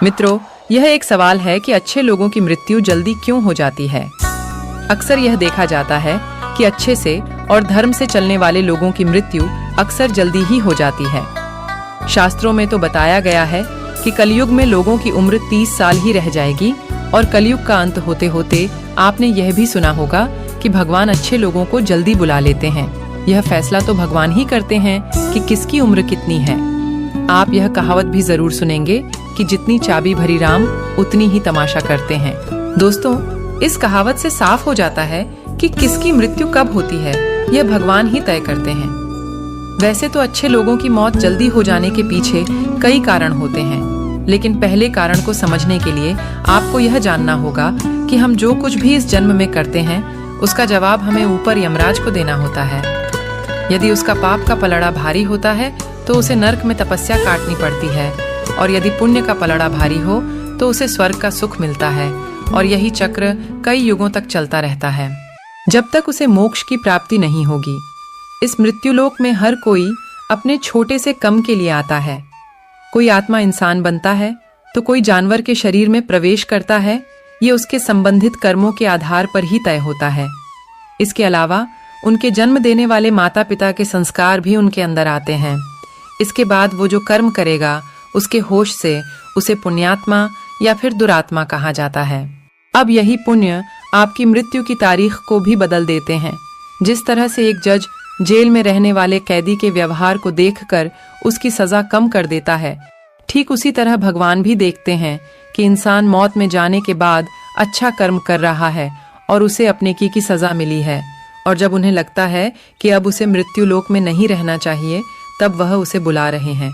मित्रों, यह एक सवाल है कि अच्छे लोगों की मृत्यु जल्दी क्यों हो जाती है। अक्सर यह देखा जाता है कि अच्छे से और धर्म से चलने वाले लोगों की मृत्यु अक्सर जल्दी ही हो जाती है। शास्त्रों में तो बताया गया है कि कलयुग में लोगों की उम्र 30 साल ही रह जाएगी और कलयुग का अंत होते होते आपने यह भी सुना होगा कि भगवान अच्छे लोगों को जल्दी बुला लेते हैं। यह फैसला तो भगवान ही करते हैं कि किसकी उम्र कितनी है। आप यह कहावत भी जरूर सुनेंगे कि जितनी चाबी भरी राम उतनी ही तमाशा करते हैं। दोस्तों, इस कहावत से साफ हो जाता है कि किसकी मृत्यु कब होती है यह भगवान ही तय करते हैं। वैसे तो अच्छे लोगों की मौत जल्दी हो जाने के पीछे कई कारण होते हैं, लेकिन पहले कारण को समझने के लिए आपको यह जानना होगा कि हम जो कुछ भी इस जन्म में करते हैं उसका जवाब हमें ऊपर यमराज को देना होता है। यदि उसका पाप का पलड़ा भारी होता है तो उसे नरक में तपस्या काटनी पड़ती है, और यदि पुण्य का पलड़ा भारी हो तो उसे स्वर्ग का सुख मिलता है, और यही चक्र कई युगों तक चलता रहता है जब तक उसे मोक्ष की प्राप्ति नहीं होगी। इस मृत्युलोक में हर कोई अपने छोटे से कम के लिए आता है। कोई आत्मा इंसान बनता है तो कोई जानवर के शरीर में प्रवेश करता है। ये उसके संबंधित कर्मों के आधार पर ही तय होता है। इसके अलावा उनके जन्म देने वाले माता पिता के संस्कार भी उनके अंदर आते हैं। इसके बाद वो जो कर्म करेगा उसके होश से उसे पुण्यात्मा या फिर दुरात्मा कहा जाता है। अब यही पुण्य आपकी मृत्यु की तारीख को भी बदल देते हैं। जिस तरह से एक जज जेल में रहने वाले कैदी के व्यवहार को देखकर उसकी सजा कम कर देता है, ठीक उसी तरह भगवान भी देखते हैं कि इंसान मौत में जाने के बाद अच्छा कर्म कर रहा है और उसे अपने की सजा मिली है, और जब उन्हें लगता है कि अब उसे मृत्यु लोक में नहीं रहना चाहिए तब वह उसे बुला रहे हैं।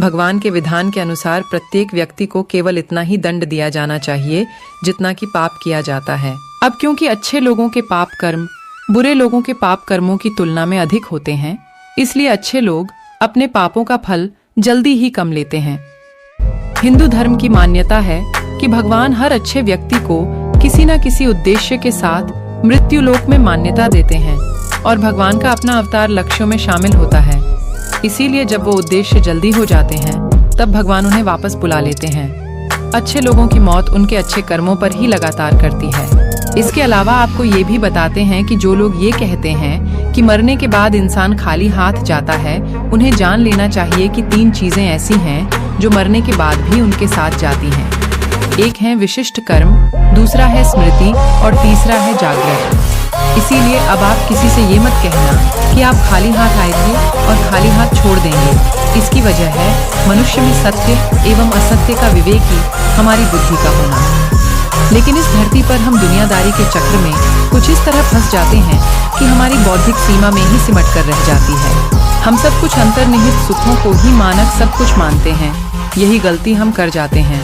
भगवान के विधान के अनुसार प्रत्येक व्यक्ति को केवल इतना ही दंड दिया जाना चाहिए जितना कि पाप किया जाता है। अब क्योंकि अच्छे लोगों के पाप कर्म बुरे लोगों के पाप कर्मों की तुलना में अधिक होते हैं, इसलिए अच्छे लोग अपने पापों का फल जल्दी ही कम लेते हैं। हिंदू धर्म की मान्यता है कि भगवान हर अच्छे व्यक्ति को किसी न किसी उद्देश्य के साथ मृत्यु लोक में मान्यता देते हैं, और भगवान का अपना अवतार लक्ष्यों में शामिल होता है। इसीलिए जब वो उद्देश्य जल्दी हो जाते हैं तब भगवान उन्हें वापस बुला लेते हैं। अच्छे लोगों की मौत उनके अच्छे कर्मों पर ही लगातार करती है। इसके अलावा आपको ये भी बताते हैं कि जो लोग ये कहते हैं कि मरने के बाद इंसान खाली हाथ जाता है, उन्हें जान लेना चाहिए कि 3 चीजें ऐसी हैं जो मरने के बाद भी उनके साथ जाती हैं। एक है विशिष्ट कर्म, दूसरा है स्मृति और तीसरा है जागृत। इसीलिए अब आप किसी से ये मत कहना कि आप खाली हाथ आए थे और खाली हाथ छोड़ देंगे। इसकी वजह है मनुष्य में सत्य एवं असत्य का विवेक ही हमारी बुद्धि का होना। लेकिन इस धरती पर हम दुनियादारी के चक्र में कुछ इस तरह फंस जाते हैं कि हमारी बौद्धिक सीमा में ही सिमट कर रह जाती है। हम सब कुछ अंतर्निहित सुखों को ही मानक सब कुछ मानते हैं। यही गलती हम कर जाते हैं,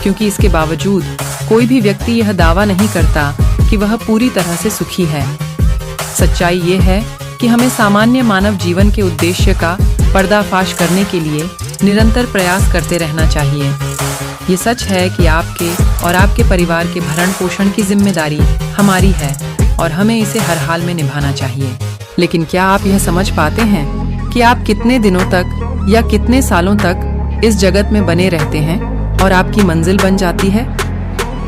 क्योंकि इसके बावजूद कोई भी व्यक्ति यह दावा नहीं करता कि वह पूरी तरह से सुखी है। सच्चाई ये है कि हमें सामान्य मानव जीवन के उद्देश्य का पर्दाफाश करने के लिए निरंतर प्रयास करते रहना चाहिए। ये सच है कि आपके और आपके परिवार के भरण पोषण की जिम्मेदारी हमारी है और हमें इसे हर हाल में निभाना चाहिए। लेकिन क्या आप यह समझ पाते हैं कि आप कितने दिनों तक या कितने सालों तक इस जगत में बने रहते हैं और आपकी मंजिल बन जाती है?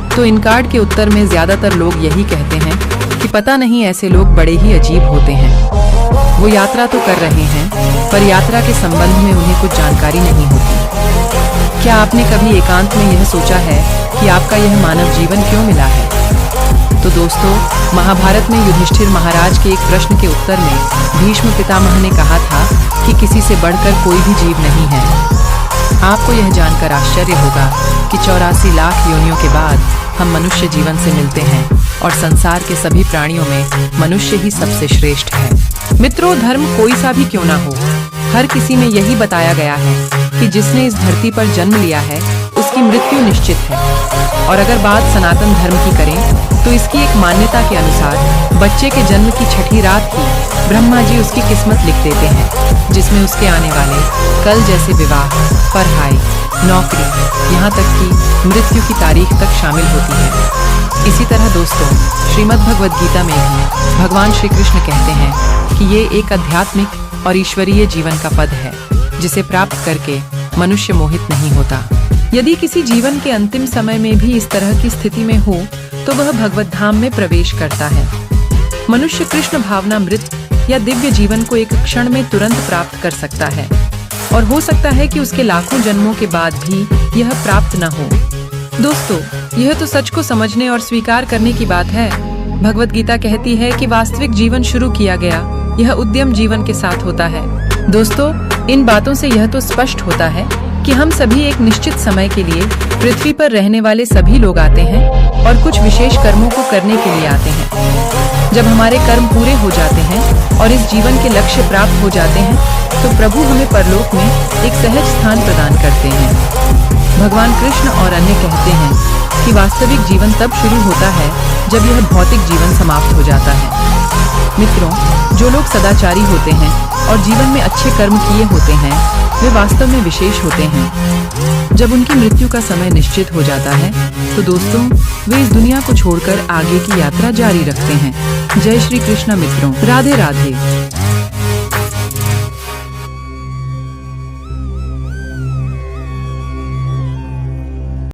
तो इन कार्ड के उत्तर में ज्यादातर लोग यही कहते हैं कि पता नहीं, ऐसे लोग बड़े ही अजीब होते हैं। वो यात्रा तो कर रहे हैं पर यात्रा के संबंध में उन्हें कुछ जानकारी नहीं होती। क्या आपने कभी एकांत में यह सोचा है कि आपका यह मानव जीवन क्यों मिला है? तो दोस्तों, महाभारत में युधिष्ठिर महाराज के एक प्रश्न के उत्तर में भीष्म पितामह ने कहा था कि किसी से बढ़कर कोई भी जीव नहीं है। आपको यह जानकर आश्चर्य होगा कि 84 लाख योनियों के बाद हम मनुष्य जीवन से मिलते हैं और संसार के सभी प्राणियों में मनुष्य ही सबसे श्रेष्ठ है। मित्रों, धर्म कोई सा भी क्यों ना हो, हर किसी में यही बताया गया है कि जिसने इस धरती पर जन्म लिया है उसकी मृत्यु निश्चित है। और अगर बात सनातन धर्म की करें तो इसकी एक मान्यता के अनुसार बच्चे के जन्म की छठी रात ही ब्रह्मा जी उसकी किस्मत लिख देते हैं, जिसमें उसके आने वाले कल जैसे विवाह, पढ़ाई, नौकरी, यहाँ तक कि मृत्यु की तारीख तक शामिल होती है। इसी तरह दोस्तों, श्रीमद् भगवद गीता में भी भगवान श्री कृष्ण कहते हैं कि ये एक आध्यात्मिक और ईश्वरीय जीवन का पद है जिसे प्राप्त करके मनुष्य मोहित नहीं होता। यदि किसी जीवन के अंतिम समय में भी इस तरह की स्थिति में हो तो वह भगवत धाम में प्रवेश करता है। मनुष्य कृष्ण भावनामृत या दिव्य जीवन को एक क्षण में तुरंत प्राप्त कर सकता है और हो सकता है कि उसके लाखों जन्मों के बाद भी यह प्राप्त न हो। दोस्तों, यह तो सच को समझने और स्वीकार करने की बात है। भगवत गीता कहती है कि वास्तविक जीवन शुरू किया गया यह उद्यम जीवन के साथ होता है। दोस्तों, इन बातों से यह तो स्पष्ट होता है कि हम सभी एक निश्चित समय के लिए पृथ्वी पर रहने वाले सभी लोग आते हैं और कुछ विशेष कर्मों को करने के लिए आते हैं। जब हमारे कर्म पूरे हो जाते हैं और इस जीवन के लक्ष्य प्राप्त हो जाते हैं तो प्रभु हमें परलोक में एक सहज स्थान प्रदान करते हैं। भगवान कृष्ण और अन्य कहते हैं कि वास्तविक जीवन तब शुरू होता है जब यह भौतिक जीवन समाप्त हो जाता है। मित्रों, जो लोग सदाचारी होते हैं और जीवन में अच्छे कर्म किए होते हैं वे वास्तव में विशेष होते हैं। जब उनकी मृत्यु का समय निश्चित हो जाता है तो दोस्तों, वे इस दुनिया को छोड़कर आगे की यात्रा जारी रखते हैं। जय श्री कृष्ण मित्रों, राधे राधे।